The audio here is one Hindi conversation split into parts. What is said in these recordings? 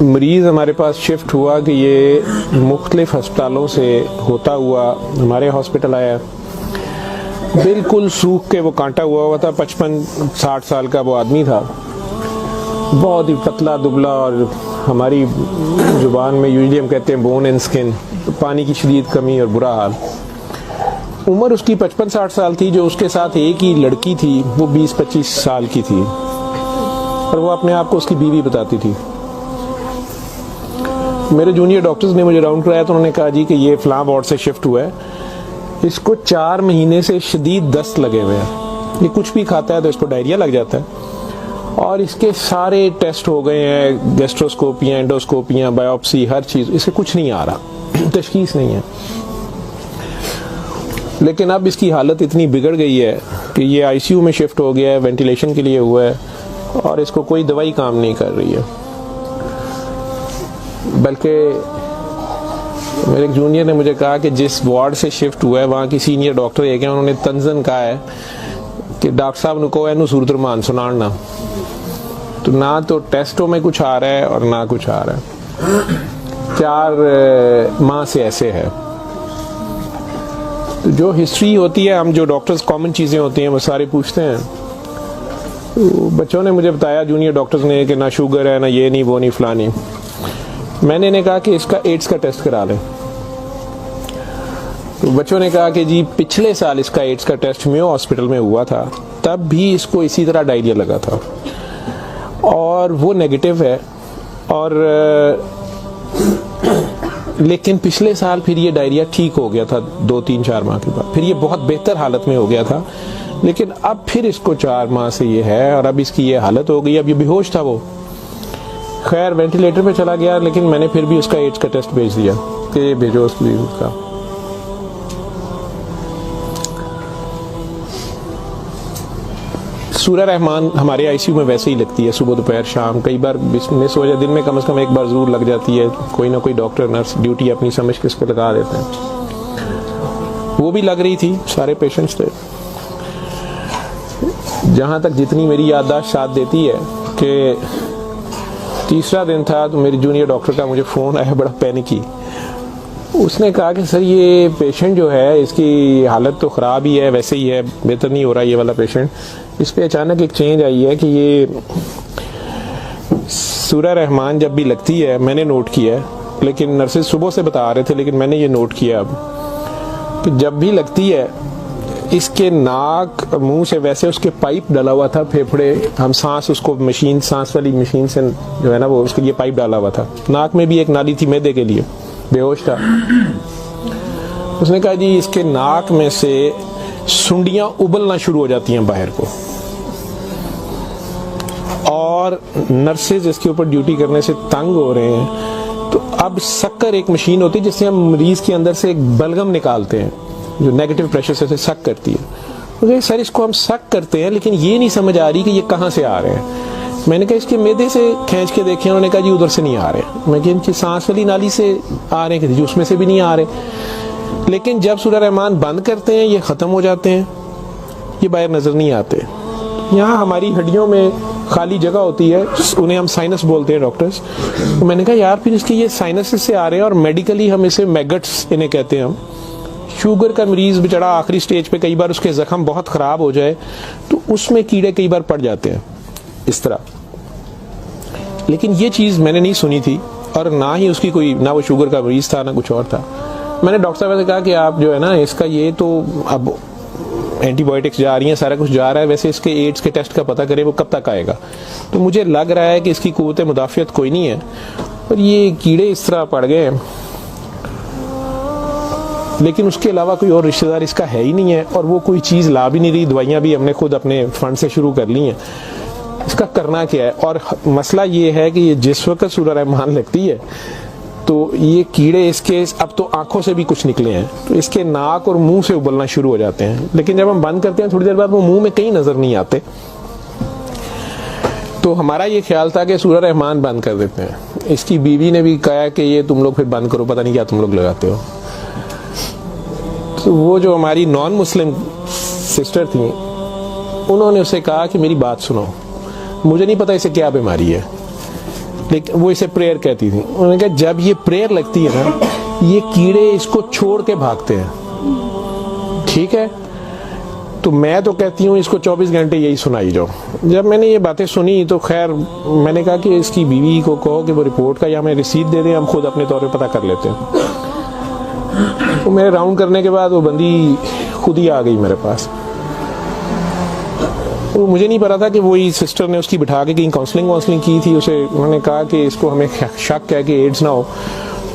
मरीज़ हमारे पास शिफ्ट हुआ कि ये मुख्तलिफ़ अस्पतालों से होता हुआ हमारे हॉस्पिटल आया। बिल्कुल सूख के वो कांटा हुआ था। 55-60 साल का वो आदमी था, बहुत ही पतला दुबला, और हमारी ज़ुबान में यूजली हम कहते हैं बोन एंड स्किन। पानी की शदीद कमी और बुरा हाल। उम्र उसकी 55-60 साल थी। जो उसके साथ एक ही लड़की थी वो 20-25 साल की थी, और वो अपने आप को उसकी बीवी बताती थी। मेरे जूनियर डॉक्टर्स ने मुझे राउंड कराया तो उन्होंने कहा जी कि ये फ़लाँ वार्ड से शिफ्ट हुआ है, इसको 4 महीने से शदीद दस्त लगे हुए हैं, ये कुछ भी खाता है तो इसको डायरिया लग जाता है, और इसके सारे टेस्ट हो गए हैं, गैस्ट्रोस्कोपियाँ, एंडोस्कोपियाँ, बायोप्सी, हर चीज़, इसे कुछ नहीं आ रहा, तशखीस नहीं है। लेकिन अब इसकी हालत इतनी बिगड़ गई है कि ये आईसीयू में शिफ्ट हो गया है, वेंटिलेशन के लिए हुआ है, और इसको कोई दवाई काम नहीं कर रही है। बल्कि मेरे एक जूनियर ने मुझे कहा कि जिस वार्ड से शिफ्ट हुआ है वहाँ की सीनियर डॉक्टर एक है, उन्होंने तंजन कहा है कि डॉक्टर साहब को एनू सूरत रमान सुनाना। तो ना तो टेस्टों में कुछ आ रहा है और ना कुछ आ रहा है। 4 माह से ऐसे है। तो जो हिस्ट्री होती है, हम जो डॉक्टर्स कॉमन चीज़ें होती हैं वो सारे पूछते हैं। तो बच्चों ने मुझे बताया, जूनियर डॉक्टर्स ने, कि ना शुगर है, ना ये नहीं, वो नहीं, फलानी। मैंने इन्हें कहा कि इसका एड्स का टेस्ट करा लें। तो बच्चों ने कहा कि जी पिछले साल इसका एड्स का टेस्ट मेयो हॉस्पिटल में हुआ था, तब भी इसको इसी तरह डायरिया लगा था और वो नेगेटिव है, और लेकिन पिछले साल फिर ये डायरिया ठीक हो गया था 2-3-4 माह के बाद, फिर ये बहुत बेहतर हालत में हो गया था। लेकिन अब फिर इसको 4 माह से ये है, और अब इसकी ये हालत हो गई। अब ये बेहोश था, वो खैर वेंटिलेटर पे चला गया, लेकिन मैंने फिर भी उसका एड्स का टेस्ट भेज दिया कि ये भेजो उसका। सूरह रहमान हमारे आईसीयू में वैसे ही लगती है, सुबह दोपहर शाम, कई बार मिस हो जाए, दिन में कम से कम एक बार जरूर लग जाती है। कोई ना कोई डॉक्टर नर्स ड्यूटी अपनी समझ के इसको लगा देते हैं। वो भी लग रही थी, सारे पेशेंट्स थे। जहाँ तक जितनी मेरी याददाश्त साथ देती है कि तीसरा दिन था तो मेरे जूनियर डॉक्टर का मुझे फ़ोन आया, बड़ा पैनिकी। उसने कहा कि सर ये पेशेंट जो है, इसकी हालत तो ख़राब ही है, वैसे ही है, बेहतर नहीं हो रहा ये वाला पेशेंट। इस पे अचानक एक चेंज आई है कि ये सूरह रहमान जब भी लगती है, मैंने नोट किया है, लेकिन नर्सेज सुबह से बता रहे थे, लेकिन मैंने ये नोट किया अब कि जब भी लगती है इसके नाक मुंह से वैसे उसके पाइप डाला हुआ था, फेफड़े, हम सांस उसको मशीन, सांस वाली मशीन से जो है ना, वो उसके लिए पाइप डाला हुआ था। नाक में भी एक नाली थी मैदे के लिए, बेहोश था। उसने कहा जी इसके नाक में से सुंडियां उबलना शुरू हो जाती हैं बाहर को, और नर्सेज इसके ऊपर ड्यूटी करने से तंग हो रहे हैं। तो अब शक्कर एक मशीन होती है जिससे हम मरीज के अंदर से एक बलगम निकालते हैं, जो नेगेटिव प्रेशर से सक करती है। तो सर इसको हम सक करते हैं, लेकिन ये नहीं समझ आ रही कि ये कहाँ से आ रहे हैं। मैंने कहा इसके मैदे से खींच के देखे, उन्होंने कहा जी उधर से नहीं आ रहे। मैं इनकी सांस वाली नाली से आ रहे हैं, उसमें से भी नहीं आ रहे। लेकिन जब सूरह रहमान बंद करते हैं ये ख़त्म हो जाते हैं, ये बाहर नज़र नहीं आते। यहाँ हमारी हड्डियों में खाली जगह होती है, उन्हें हम साइनस बोलते हैं डॉक्टर्स। तो मैंने कहा यार फिर इसके ये साइनस से आ रहे हैं, और मेडिकली हम इसे मैगट्स इन्हें कहते हैं हम। शुगर का मरीज बेचारा आखिरी स्टेज पे, कई बार उसके जख्म बहुत ख़राब हो जाए तो उसमें कीड़े कई बार पड़ जाते हैं इस तरह। लेकिन ये चीज़ मैंने नहीं सुनी थी, और ना ही उसकी कोई, ना वो शुगर का मरीज था ना कुछ और था। मैंने डॉक्टर साहब से कहा कि आप जो है ना इसका ये तो अब एंटीबायोटिक्स जा रही हैं, सारा कुछ जा रहा है, वैसे इसके एड्स के टेस्ट का पता करें वो कब तक आएगा। तो मुझे लग रहा है कि इसकी कुव्वत मुदाफ़ियत कोई नहीं है, और ये कीड़े इस तरह पड़ गए हैं। लेकिन उसके अलावा कोई और रिश्तेदार इसका है ही नहीं है, और वो कोई चीज़ ला भी नहीं रही। दवाइयाँ भी हमने खुद अपने फंड से शुरू कर ली हैं। इसका करना क्या है? और मसला ये है कि ये जिस वक्त सूरह रहमान लगती है तो ये कीड़े इसके अब तो आंखों से भी कुछ निकले हैं, तो इसके नाक और मुंह से उबलना शुरू हो जाते हैं। लेकिन जब हम बंद करते हैं थोड़ी देर बाद वो मुंह में कहीं नजर नहीं आते। तो हमारा ये ख्याल था कि सूरह रहमान बंद कर देते हैं। इसकी बीवी ने भी कहा कि ये तुम लोग फिर बंद करो, पता नहीं क्या तुम लोग लगाते हो। तो वो जो हमारी नॉन मुस्लिम सिस्टर थी, उन्होंने उसे कहा कि मेरी बात सुनो, मुझे नहीं पता इसे क्या बीमारी है, लेकिन वो इसे प्रेयर कहती थी। उन्होंने कहा जब ये प्रेयर लगती है ना, ये कीड़े इसको छोड़ के भागते हैं, ठीक है। तो मैं तो कहती हूँ इसको 24 घंटे यही सुनाई जाओ। जब मैंने ये बातें सुनी तो खैर मैंने कहा कि इसकी बीवी को कहो कि वो रिपोर्ट का या हमें रिसीट दे दें, हम खुद अपने तौर पे पता कर लेते हैं। तो मेरे राउंड करने के बाद वो बंदी खुद ही आ गई मेरे पास। तो मुझे नहीं पता था कि वही सिस्टर ने उसकी बिठा के कहीं काउंसलिंग की थी। उसे उन्होंने कहा कि इसको हमें शक है कि एड्स ना हो,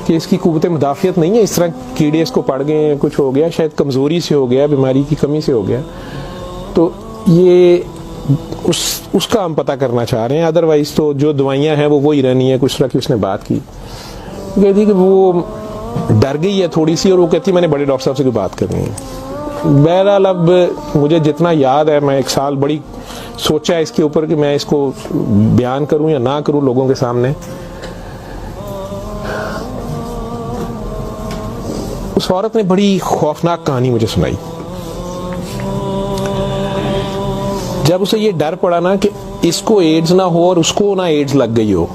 कि इसकी कुव्वत मुदाफ़ियत नहीं है, इस तरह कीड़े इसको पड़ गए, कुछ हो गया, शायद कमज़ोरी से हो गया, बीमारी की कमी से हो गया। तो ये उसका हम पता करना चाह रहे हैं। अदरवाइज़ तो जो दवाइयाँ हैं वो वही रहनी है। कुछ तरह की उसने बात की, कहती कि वो डर गई है थोड़ी सी, और वो कहती मैंने बड़े डॉक्टर साहब से कोई बात करनी है। बहरहाल अब मुझे जितना याद है, मैं 1 साल बड़ी सोचा है इसके ऊपर कि मैं इसको बयान करूं या ना करूं लोगों के सामने। उस औरत ने बड़ी खौफनाक कहानी मुझे सुनाई। जब उसे ये डर पड़ा ना कि इसको एड्स ना हो और उसको ना एड्स लग गई हो,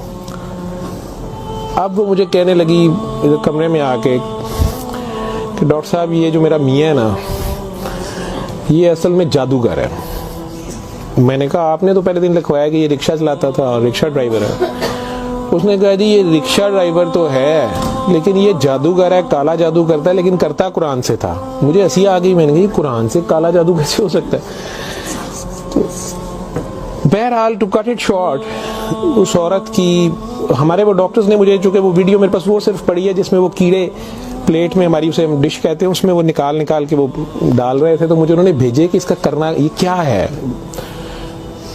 अब वो मुझे कहने लगी कमरे में आके कि डॉक्टर साहब ये जो मेरा मियाँ है ना, ये असल में जादूगर है। मैंने कहा आपने तो पहले दिन लिखवाया कि ये रिक्शा चलाता था और रिक्शा ड्राइवर है। उसने कहा जी ये रिक्शा ड्राइवर तो है, लेकिन ये जादूगर है, काला जादू करता है, लेकिन करता कुरान से था। मुझे हंसी आ गई, मैंने कहा कुरान से काला जादू कैसे हो सकता है। तो बहरहाल टू कट इट शॉर्ट, उस औरत की हमारे वो डॉक्टर्स ने मुझे, चूंकि वो वीडियो मेरे पास वो सिर्फ पड़ी है जिसमें वो कीड़े प्लेट में, हमारी उसे डिश कहते हैं, उसमें वो निकाल के वो डाल रहे थे। तो मुझे उन्होंने भेजे कि इसका करना ये क्या है।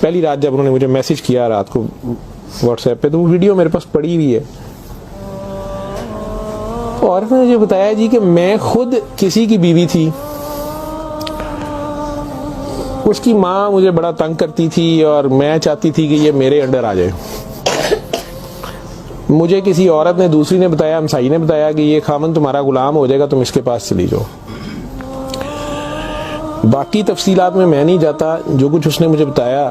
पहली रात जब उन्होंने मुझे मैसेज किया रात को व्हाट्सएप पे, तो वो वीडियो मेरे पास पड़ी हुई है। और उसने मुझे बताया जी कि मैं खुद किसी की बीवी थी, उसकी माँ मुझे बड़ा तंग करती थी और मैं चाहती थी कि ये मेरे अंडर आ जाए। मुझे किसी औरत ने, दूसरी ने बताया, हमसाई ने बताया कि ये खामन तुम्हारा गुलाम हो जाएगा, तुम इसके पास चली जाओ। बाकी तफसीलात में मैं नहीं जाता। जो कुछ उसने मुझे बताया,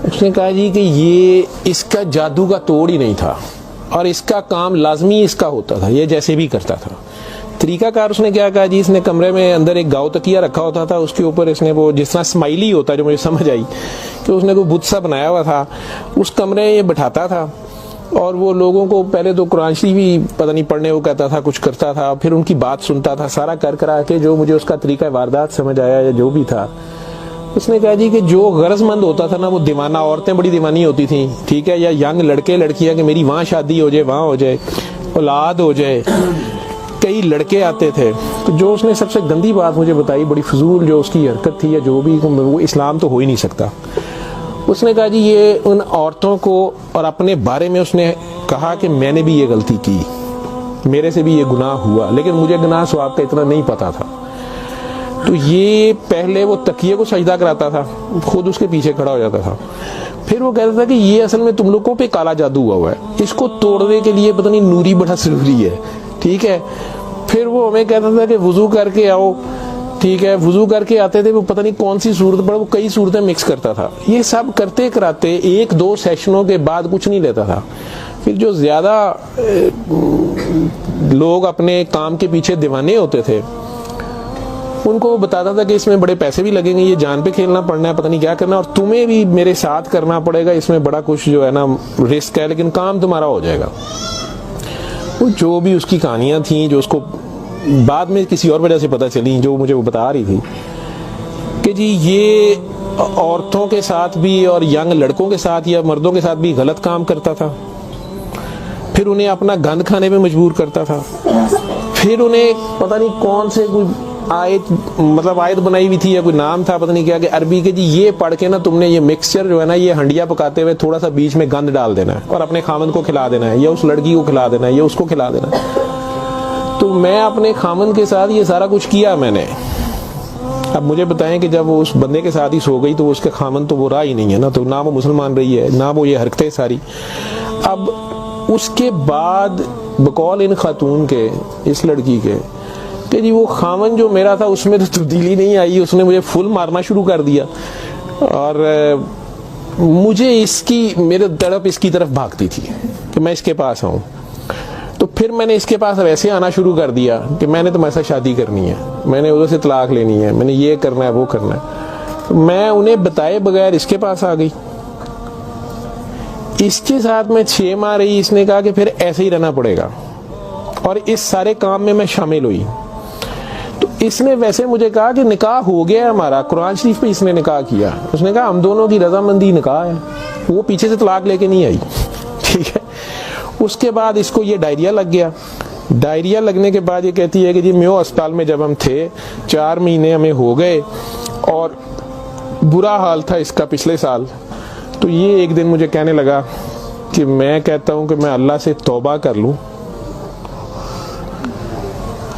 उसने कहा जी कि ये इसका जादू का तोड़ ही नहीं था और इसका काम लाजमी इसका होता था, ये जैसे भी करता था। तरीकाकार उसने क्या कहा जी, इसने कमरे में अंदर एक गाँव तकिया रखा होता था, उसके ऊपर इसने वो जिस तरह स्माइली होता है, जो मुझे समझ आई कि उसने कोई बुत सा बनाया हुआ था, उस कमरे में ये बैठाता था और वो लोगों को पहले तो कुरान शरीफ भी पता नहीं पढ़ने वो कहता था, कुछ करता था, फिर उनकी बात सुनता था, सारा कर करा के जो मुझे उसका तरीका वारदात समझ आया या जो भी था। उसने कहा जी कि जो गरजमंद होता था ना, वो दीवाना, औरतें बड़ी दीवानी होती थी, ठीक है, या यंग लड़के लड़कियां कि मेरी वहाँ शादी हो जाए, वहाँ हो जाए, औलाद हो जाए, कई लड़के आते थे। तो जो उसने सबसे गंदी बात मुझे बताई, बड़ी फजूल जो उसकी हरकत थी या जो भी, वो इस्लाम तो हो ही नहीं सकता। उसने कहा जी ये उन औरतों को और अपने बारे में उसने कहा कि मैंने भी ये गलती की, मेरे से भी ये गुनाह हुआ, लेकिन मुझे गुनाह स्वाब का इतना नहीं पता था। तो ये पहले वो तकिए को सजदा कराता था, खुद उसके पीछे खड़ा हो जाता था, फिर वो कहता था कि ये असल में तुम लोगों पे काला जादू हुआ है, इसको तोड़ने के लिए पता नहीं नूरी बड़ा जरूरी है, ठीक है। फिर वो हमें कहता था कि वुजू करके आओ, ठीक है, वुजू करके आते थे, वो पता नहीं कौन सी सूरत पड़ा, वो कई सूरतें मिक्स करता था। ये सब करते कराते 1-2 सेशनों के बाद कुछ नहीं लेता था। फिर जो ज्यादा लोग अपने काम के पीछे दीवाने होते थे, उनको वो बताता था कि इसमें बड़े पैसे भी लगेंगे, ये जान पे खेलना पड़ना है, पता नहीं क्या करना, और तुम्हें भी मेरे साथ करना पड़ेगा, इसमें बड़ा कुछ जो है ना रिस्क है, लेकिन काम तुम्हारा हो जाएगा। वो जो भी उसकी कहानियां थी, जो उसको बाद में किसी और वजह से पता चली, जो मुझे वो बता रही थी कि जी ये औरतों के साथ भी और यंग लड़कों के साथ या मर्दों के साथ भी गलत काम करता था, फिर उन्हें अपना गंद खाने पे मजबूर करता था, फिर उन्हें पता नहीं कौन से कोई आयत बनाई हुई थी या कोई नाम था पता नहीं क्या, कि अरबी के जी ये पढ़ के ना तुमने ये मिक्सचर जो है ना, ये हंडिया पकाते हुए थोड़ा सा बीच में गंद डाल देना है और अपने खामन को खिला देना है, या उस लड़की को खिला देना है, या उसको खिला देना है। तो मैं अपने खामन के साथ ये सारा कुछ किया मैंने। अब मुझे बताएं कि जब वो उस बंदे के साथ ही सो गई, तो उसके खामन तो वो रहा ही नहीं है ना, तो ना वो मुसलमान रही है, ना वो ये हरकतें सारी। अब उसके बाद बकौल इन खातून के, इस लड़की के, कि जी वो खामन जो मेरा था उसमें तो तब्दीली नहीं आई, उसने मुझे फुल मारना शुरू कर दिया। और मुझे इसकी मेरे तड़प इसकी तरफ भागती थी कि मैं इसके पास आऊँ। तो फिर मैंने इसके पास वैसे आना शुरू कर दिया कि मैंने तुम्हारे साथ शादी करनी है, मैंने उधर से तलाक लेनी है, मैंने ये करना है वो करना है। तो मैं उन्हें बताए बगैर इसके पास आ गई। इसके साथ मैं 6 माह रही। इसने कहा कि फिर ऐसे ही रहना पड़ेगा, और इस सारे काम में मैं शामिल हुई। तो इसने वैसे मुझे कहा कि निकाह हो गया है हमारा, कुरान शरीफ पे इसने निकाह किया। उसने कहा हम दोनों की रजामंदी निकाह है, वो पीछे से तलाक लेके नहीं आई। ठीक है। उसके बाद इसको ये डायरिया लग गया। डायरिया लगने के बाद ये कहती है कि जी मेयो अस्पताल में जब हम थे 4 महीने हमें हो गए, और बुरा हाल था इसका पिछले साल। तो ये एक दिन मुझे कहने लगा कि मैं कहता हूं कि मैं अल्लाह से तौबा कर लूं,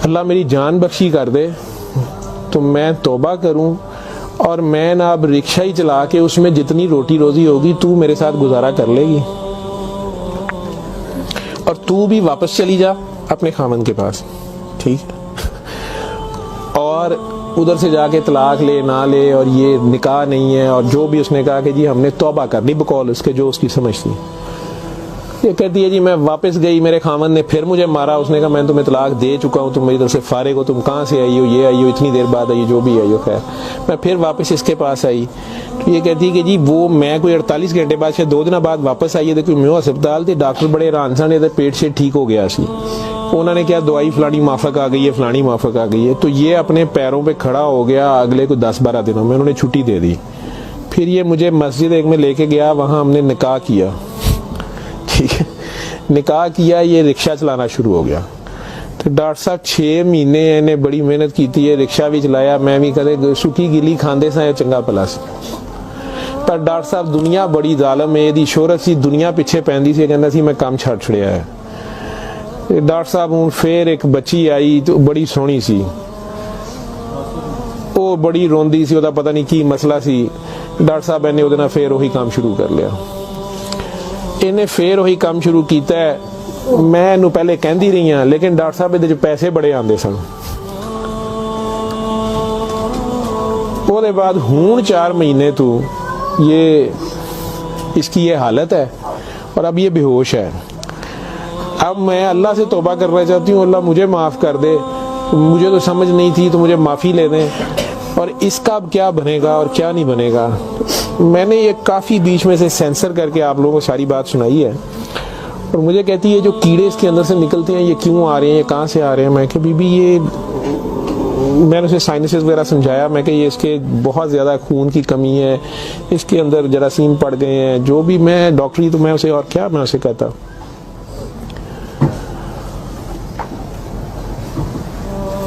अल्लाह मेरी जान बख्शी कर दे, तो मैं तौबा करूं और मैं ना अब रिक्शा ही चला के उसमें जितनी रोटी रोजी होगी तू मेरे साथ गुजारा कर लेगी, और तू भी वापस चली जा अपने खामन के पास। ठीक है। और उधर से जाके तलाक ले ना ले, और ये निकाह नहीं है, और जो भी उसने कहा कि जी हमने तौबा कर ली बकौल उसके जो उसकी समझ थी। ये कहती है जी मैं वापस गई, मेरे खामन ने फिर मुझे मारा। उसने कहा मैं तुम्हें तलाक दे चुका हूँ, तुम मेरी तरफ से फारिग हो, तुम कहाँ से आई हो, ये आई हो, इतनी देर बाद आई, जो भी आई हो। खैर मैं फिर वापस इसके पास आई। तो ये कहती है कि जी वो मैं कोई 48 घंटे बाद शायद 2 दिन बाद वापस आई है। देखो मैं अस्पताल थी, डॉक्टर बड़े हैरान सा ने पेट से ठीक हो गया सी। उन्होंने क्या दवाई फलानी माफक आ गई है, फलानी माफक आ गई है। तो ये अपने पैरों पे खड़ा हो गया। अगले कोई 10-12 दिनों में उन्होंने छुट्टी दे दी। फिर ये मुझे मस्जिद एक में लेके गया, वहां हमने निकाह किया। ठीक है। निकाह किया, ये रिक्शा चलाना शुरू हो गया। तो डॉक्टर साहब 6 महीने इन्हें बड़ी मेहनत की थी, रिक्शा भी चलाया, मैं भी कदे सुखी गिली खांदे सा चंगा भला सी। पर डॉक्टर साहब दुनिया बड़ी जालम है, ਇਹਦੀ शोहरत सी दुनिया पिछे पैंदी सी, कहंदा सी मैं काम छड़ छड़िया है। डॉक्टर साहब हूँ फिर एक बच्ची आई तो बड़ी सोहनी सी, वो बड़ी रोंदी सी, ਉਹਦਾ पता नहीं की मसला सी। डॉक्टर साहब ने ਉਹਦੇ ਨਾਲ फिर वही काम शुरू कर लिया। इन्हें फिर वही काम शुरू किया है। मैं इनू पहले कहती रही हाँ, लेकिन डॉक्टर साहब ਇਹਦੇ पैसे बड़े आते सन। ਉਹਦੇ बाद हूँ 4 महीने तो ये इसकी ये हालत है, और अब ये बेहोश है। अब मैं अल्लाह से तौबा करना चाहती हूँ, अल्लाह मुझे माफ़ कर दे, मुझे तो समझ नहीं थी, तो मुझे माफ़ी ले दें, और इसका अब क्या बनेगा और क्या नहीं बनेगा। मैंने ये काफ़ी बीच में से सेंसर करके आप लोगों को सारी बात सुनाई है। और मुझे कहती है जो कीड़े इसके अंदर से निकलते हैं ये क्यों आ रहे हैं, ये कहाँ से आ रहे हैं। मैं कि बीबी ये, मैंने उसे साइनसेस वगैरह समझाया। मैं कि ये इसके बहुत ज़्यादा खून की कमी है, इसके अंदर जरासीम पड़ गए हैं, जो भी। मैं डॉक्टरी तो मैं उसे और क्या मैं उसे कहता।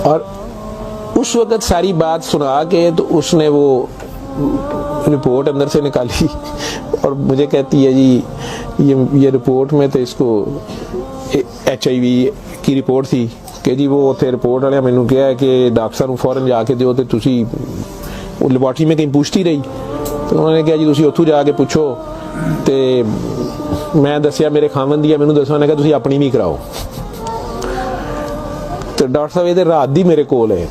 और उस वक़्त सारी बात सुना के तो उसने वो रिपोर्ट अंदर से निकाली, और मुझे कहती है जी ये रिपोर्ट में तो इसको HIV की रिपोर्ट थी कि जी वो उत्थे रिपोर्ट वाले मैनू कहा है कि डॉक्टर साहब फौरन जाके दिओ, तो तुसी वो लैबोरेटरी में कहीं पूछती रही। तो उन्होंने कहा जी तुसी उत्थों जाके पूछो। तो मैं दसिया मेरे खामन दी मैनू दसो, उन्होंने कहा तुसी अपनी भी कराओ। तो डॉक्टर साहब ये रात दी मेरे कोल है,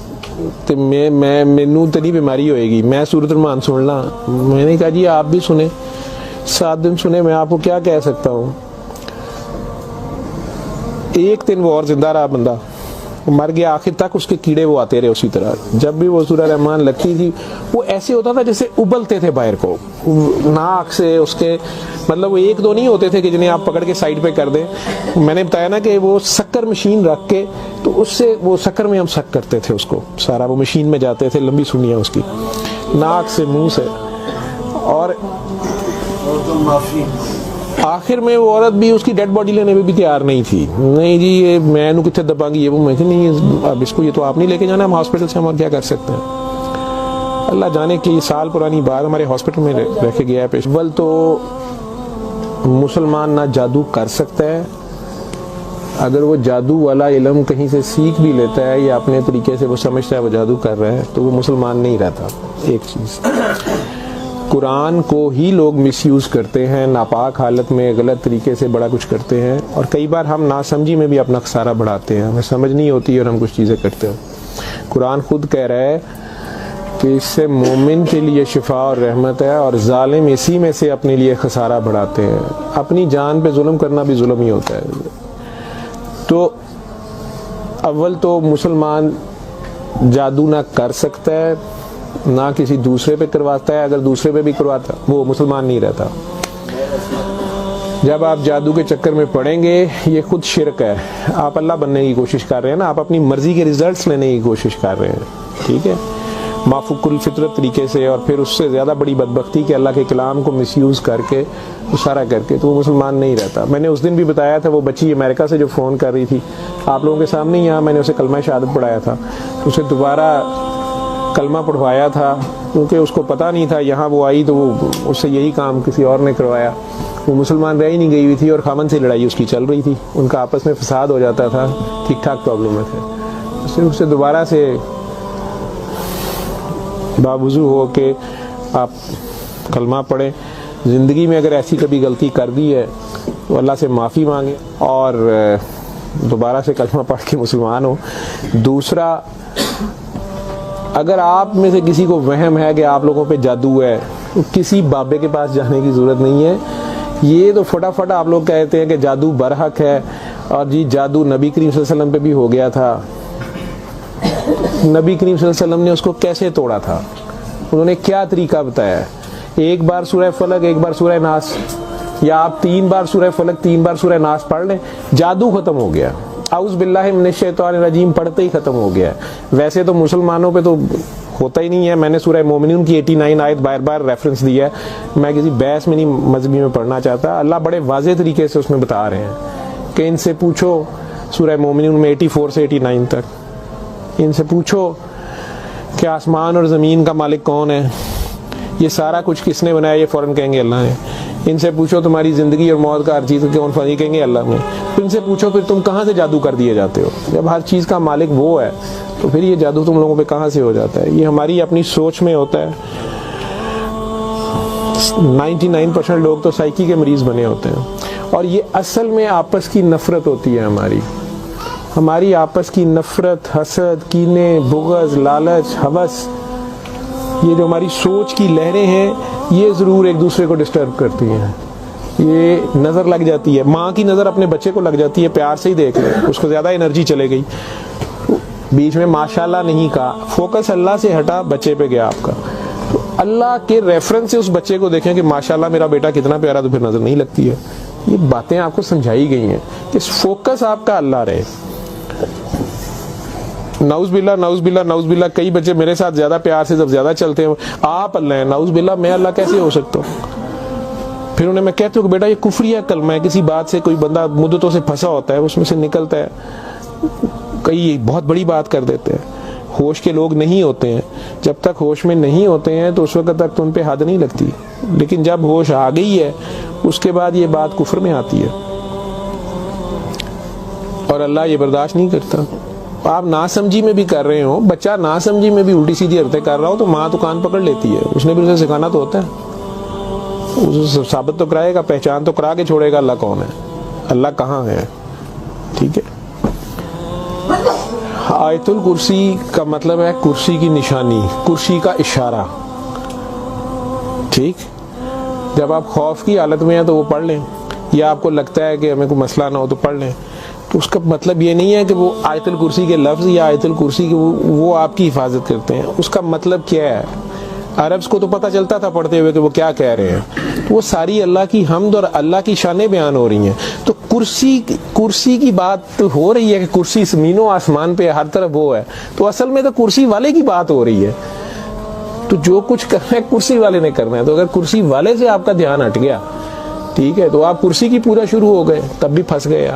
तो मैनू तो नहीं बीमारी होएगी, मैं सूरत रहमान सुन ला। मैंने कहा जी आप भी सुने, 7 दिन सुने, मैं आपको क्या कह सकता हूँ। 1 दिन वो और जिंदा रहा, बंदा मर गया। आखिर तक उसके कीड़े वो आते रहे उसी तरह। जब भी वो सूरह रहमान लगती थी वो ऐसे होता था जैसे उबलते थे बाहर को, नाक से उसके, मतलब वो 1-2 नहीं होते थे कि जिन्हें आप पकड़ के साइड पे कर दें। मैंने बताया ना कि वो शक्कर मशीन रख के, तो उससे वो शक्कर में हम शक करते थे उसको सारा, वो मशीन में जाते थे, लंबी सुनिया उसकी नाक से मुंह से। और आखिर में वो औरत भी उसकी डेड बॉडी लेने में भी तैयार नहीं थी। नहीं जी ये मैं कितने दबांगी, ये वो मैं नहीं, अब इसको ये तो आप नहीं लेके जाना, हम हॉस्पिटल से हम और क्या कर सकते हैं। अल्लाह जाने की साल पुरानी बात हमारे हॉस्पिटल में रह के गया है पेशवल। तो मुसलमान ना जादू कर सकता है, अगर वो जादू वाला इल्म कहीं से सीख भी लेता है या अपने तरीके से वो समझता है वो जादू कर रहा है, तो वो मुसलमान नहीं रहता। एक चीज़, कुरान को ही लोग मिसयूज़ करते हैं, नापाक हालत में गलत तरीके से बड़ा कुछ करते हैं, और कई बार हम नासमझी में भी अपना खसारा बढ़ाते हैं, हमें समझ नहीं होती और हम कुछ चीज़ें करते हैं। कुरान खुद कह रहा है कि इससे मोमिन के लिए शिफा और रहमत है, और जालिम इसी में से अपने लिए खसारा बढ़ाते हैं। अपनी जान पे जुल्म करना भी जुल्म ही होता है। तो अव्वल तो मुसलमान जादू ना कर सकता है, ना किसी दूसरे पे करवाता है। अगर दूसरे पे भी करवाता वो मुसलमान नहीं रहता। जब आप जादू के चक्कर में पड़ेंगे, ये खुद शिरक है। आप अल्लाह बनने की कोशिश कर रहे हैं ना, आप अपनी मर्जी के रिजल्ट्स लेने की कोशिश कर रहे हैं, ठीक है, माफुकुल फितरत तरीके से, और फिर उससे ज़्यादा बड़ी बदबख्ती कि अल्लाह के कलाम को मिसयूज़ करके, वो सारा करके, तो वो मुसलमान नहीं रहता। मैंने उस दिन भी बताया था, वो बच्ची अमेरिका से जो फ़ोन कर रही थी आप लोगों के सामने, यहाँ मैंने उसे कलमा शहादत पढ़ाया था, उसे दोबारा कलमा पढ़वाया था, क्योंकि उसको पता नहीं था। यहाँ वो आई तो वो उससे यही काम किसी और ने करवाया। वो मुसलमान रह ही नहीं गई हुई थी, और खामन से लड़ाई उसकी चल रही थी, उनका आपस में फसाद हो जाता था, ठीक ठाक प्रॉब्लम में थे। फिर उससे दोबारा से बावजू हो के आप कलमा पढ़ें। ज़िंदगी में अगर ऐसी कभी गलती कर दी है तो अल्लाह से माफ़ी मांगे और दोबारा से कलमा पढ़ के मुसलमान हो। दूसरा, अगर आप में से किसी को वहम है कि आप लोगों पे जादू है, तो किसी बाबे के पास जाने की ज़रूरत नहीं है। ये तो फटाफट आप लोग कहते हैं कि जादू बरहक है, और जी जादू नबी करीम सल्लल्लाहु अलैहि वसल्लम पे भी हो गया था। नबी करीम सल्लल्लाहु अलैहि वसल्लम ने उसको कैसे तोड़ा था, उन्होंने क्या तरीका बताया? एक बार सूरह फलक, एक बार सूरह नास, या आप 3 बार सूरह फलक 3 बार सूरह नास पढ़ लें, जादू खत्म हो गया। औज़ु बिल्लाहि मिनश शैतानिर रजीम पढ़ते ही खत्म हो गया। वैसे तो मुसलमानों पे तो होता ही नहीं है। मैंने सूरह मोमिनून की 89 आयत बार बार रेफरेंस दिया है, मैं किसी बहस में नहीं मजहबी में पढ़ना चाहता। अल्लाह बड़े वाज़ेह तरीके से उसमें बता रहे हैं कि इनसे पूछो, सूरह मोमिनून में 84 से 89 तक, इनसे पूछो कि आसमान और ज़मीन का मालिक कौन है, ये सारा कुछ किसने बनाया, ये फ़ौरन कहेंगे अल्लाह ने। इनसे पूछो तुम्हारी ज़िंदगी और मौत का हर चीज़ कौन फनी, कहेंगे अल्लाह ने। फिर इनसे पूछो फिर तुम कहाँ से जादू कर दिए जाते हो, जब हर चीज़ का मालिक वो है तो फिर ये जादू तुम लोगों पे कहाँ से हो जाता है? ये हमारी अपनी सोच में होता है। 99% लोग तो साइकी के मरीज़ बने होते हैं, और ये असल में आपस की नफ़रत होती है। हमारी आपस की नफ़रत, हसद, कीने, बुग़्ज़, लालच, हवस, ये जो हमारी सोच की लहरें हैं, ये ज़रूर एक दूसरे को डिस्टर्ब करती हैं। ये नज़र लग जाती है, माँ की नज़र अपने बच्चे को लग जाती है, प्यार से ही देख ले, उसको ज़्यादा एनर्जी चले गई, बीच में माशाल्लाह नहीं कहा, फोकस अल्लाह से हटा, बच्चे पे गया आपका। तो अल्लाह के रेफरेंस से उस बच्चे को देखें कि माशाल्लाह मेरा बेटा कितना प्यारा, तो फिर नज़र नहीं लगती है। ये बातें आपको समझाई गई हैं कि फोकस आपका अल्लाह रहे। नाउज़बिल्लाह नाउज़बिल्लाह नाउज़बिल्लाह, कई बच्चे मेरे साथ ज्यादा प्यार से जब ज्यादा चलते हैं, आप अल्लाह है, नाउज़बिल्लाह मैं अल्लाह कैसे हो सकता हूँ? फिर उन्हें मैं कहता हूँ कि बेटा ये कुफरिया कलमा है। किसी बात से कोई बंदा मुद्दतों से फंसा होता है, उसमें से निकलता है, कई बहुत बड़ी बात कर देते हैं। होश के लोग नहीं होते हैं, जब तक होश में नहीं होते हैं तो उस वक्त तक तो उन पे हद नहीं लगती, लेकिन जब होश आ गई है उसके बाद ये बात कुफर में आती है, और अल्लाह ये बर्दाश्त नहीं करता। आप नासमझी में भी कर रहे हो, बच्चा नासमझी में भी उल्टी सीधी हरकतें कर रहा हो तो माँ तो कान पकड़ लेती है, उसने भी उसे सिखाना तो होता है, उसे साबित तो कराएगा, पहचान तो करा के छोड़ेगा अल्लाह कौन है, अल्लाह कहाँ है। ठीक है, आयतुल कुर्सी का मतलब है कुर्सी की निशानी, कुर्सी का इशारा। ठीक, जब आप खौफ की हालत में हैं तो वो पढ़ लें, या आपको लगता है कि हमें कोई मसला ना हो तो पढ़ लें। तो उसका मतलब ये नहीं है कि वो आयतुल कुर्सी के लफ्ज़ या आयतुल कुर्सी के वो आपकी हिफाजत करते हैं। उसका मतलब क्या है? अरब्स को तो पता चलता था पढ़ते हुए कि वो क्या कह रहे हैं। तो वो सारी अल्लाह की हम्द और अल्लाह की शानें बयान हो रही हैं। तो कुर्सी की बात हो रही है कि कुर्सी ज़मीनों आसमान पे हर तरफ वो है, तो असल में तो कुर्सी वाले की बात हो रही है। तो जो कुछ करना है कुर्सी वाले ने करना है। तो अगर कुर्सी वाले से आपका ध्यान हट गया, ठीक है, तो आप कुर्सी की पूजा शुरू हो गए, तब भी फंस गए।